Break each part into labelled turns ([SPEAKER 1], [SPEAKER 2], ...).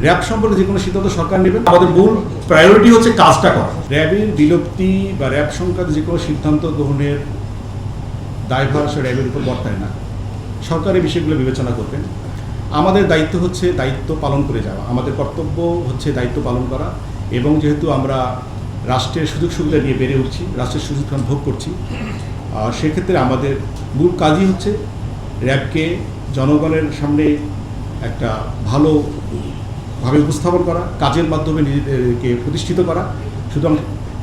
[SPEAKER 1] RAB সম্পর্কে যে কোনো সিদ্ধান্ত সরকার নেবেন। আমাদের মূল প্রায়োরিটি হচ্ছে কাজটা করা। র্যাবের বিলুপ্তি বা র্যাব সংক্রান্ত যে কোনো সিদ্ধান্ত গ্রহণের দায়ভার সে র্যাবের উপর বর্তায় না। সরকার এই বিষয়গুলো বিবেচনা করবেন। আমাদের দায়িত্ব হচ্ছে দায়িত্ব পালন করে যাওয়া, আমাদের কর্তব্য হচ্ছে দায়িত্ব পালন করা। এবং যেহেতু আমরা রাষ্ট্রের সুযোগ সুবিধা নিয়ে বেড়ে উঠছি, রাষ্ট্রের সুযোগ ভোগ করছি, সেক্ষেত্রে আমাদের মূল কাজই হচ্ছে র্যাবকে জনগণের সামনে একটা ভালোভাবে উপস্থাপন করা, কাজের মাধ্যমে নিজেদেরকে প্রতিষ্ঠিত করা। সুতরাং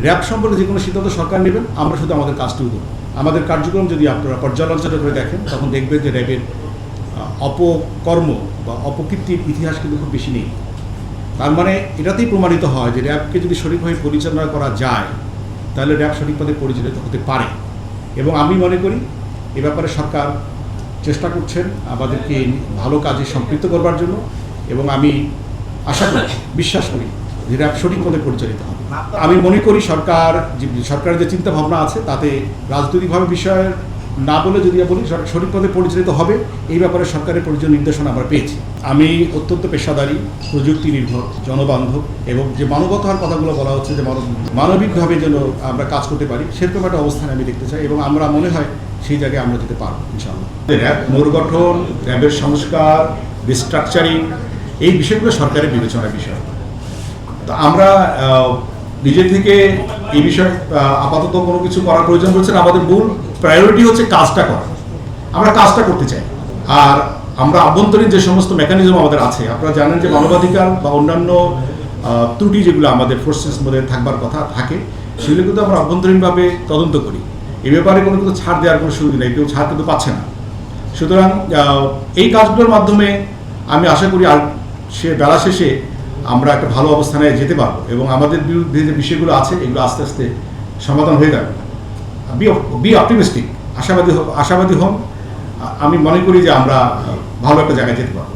[SPEAKER 1] র্যাব সম্পর্কে যে কোনো সিদ্ধান্ত সরকার নেবেন, আমরা শুধু আমাদের কাজটুকু করব। আমাদের কার্যক্রম যদি আপনারা পর্যালোচনা করে দেখেন, তখন দেখবেন যে র্যাবের অপকর্ম বা অপকীর্তির ইতিহাস কিন্তু খুব বেশি নেই। তার মানে এটাতেই প্রমাণিত হয় যে র্যাবকে যদি সঠিকভাবে পরিচালনা করা যায়, তাহলে র্যাব সঠিকভাবে পরিচালিত হতে পারে। এবং আমি মনে করি এ ব্যাপারে সরকার চেষ্টা করছেন আমাদেরকে ভালো কাজে সম্পৃক্ত করবার জন্য। এবং আমি আশা করি, বিশ্বাস করি যে র্যাব সঠিকভাবে পরিচালিত হবে। আমি মনে করি সরকারের যে চিন্তা ভাবনা আছে, তাতে রাজনৈতিকভাবে বিষয় না বলে যদি বলি সঠিকভাবে পরিচালিত হবে, এই ব্যাপারে সরকারের প্রয়োজনীয় নির্দেশনা আমরা পেয়েছি। আমি অত্যন্ত পেশাদারী, প্রযুক্তি নির্ভর, জনবান্ধব এবং যে মানবতার কথাগুলো বলা হচ্ছে যে মানবিকভাবে যেন আমরা কাজ করতে পারি, সেরকম একটা অবস্থানে আমি দেখতে চাই। এবং আমরা মনে হয় সেই জায়গায় আমরা যেতে পারবো ইনশাআল্লাহ। র্যাব পুনর্গঠন, র্যাবের সংস্কার, রিস্ট্রাকচারিং, এই বিষয়গুলো সরকারের বিবেচনার বিষয়। তো আমরা নিজে থেকে এই বিষয়ে আপাতত কোনো কিছু করার প্রয়োজন হচ্ছে না। আমাদের মূল প্রায়োরিটি হচ্ছে কাজটা করা। আমরা কাজটা করতে চাই। আর আমরা আভ্যন্তরীণ যে সমস্ত মেকানিজম আমাদের আছে, আপনারা জানেন যে মানবাধিকার বা অন্যান্য ত্রুটি যেগুলো আমাদের ফোর্সেস মধ্যে থাকবার কথা থাকে, সেগুলো কিন্তু আমরা আভ্যন্তরীণভাবে তদন্ত করি। এ ব্যাপারে কোনো কিছু ছাড় দেওয়ার কোনো সুযোগ নেই, কেউ ছাড় কিন্তু পাচ্ছে না। সুতরাং এই কাজগুলোর মাধ্যমে আমি আশা করি আর বেলা শেষে আমরা একটা ভালো অবস্থানে যেতে পারবো এবং আমাদের বিরুদ্ধে যে বিষয়গুলো আছে এগুলো আস্তে আস্তে সমাধান হয়ে যাবে। বি অপটিমিস্টিক, আশাবাদী হন। আমি মনে করি যে আমরা ভালো একটা জায়গায় যেতে পারবো।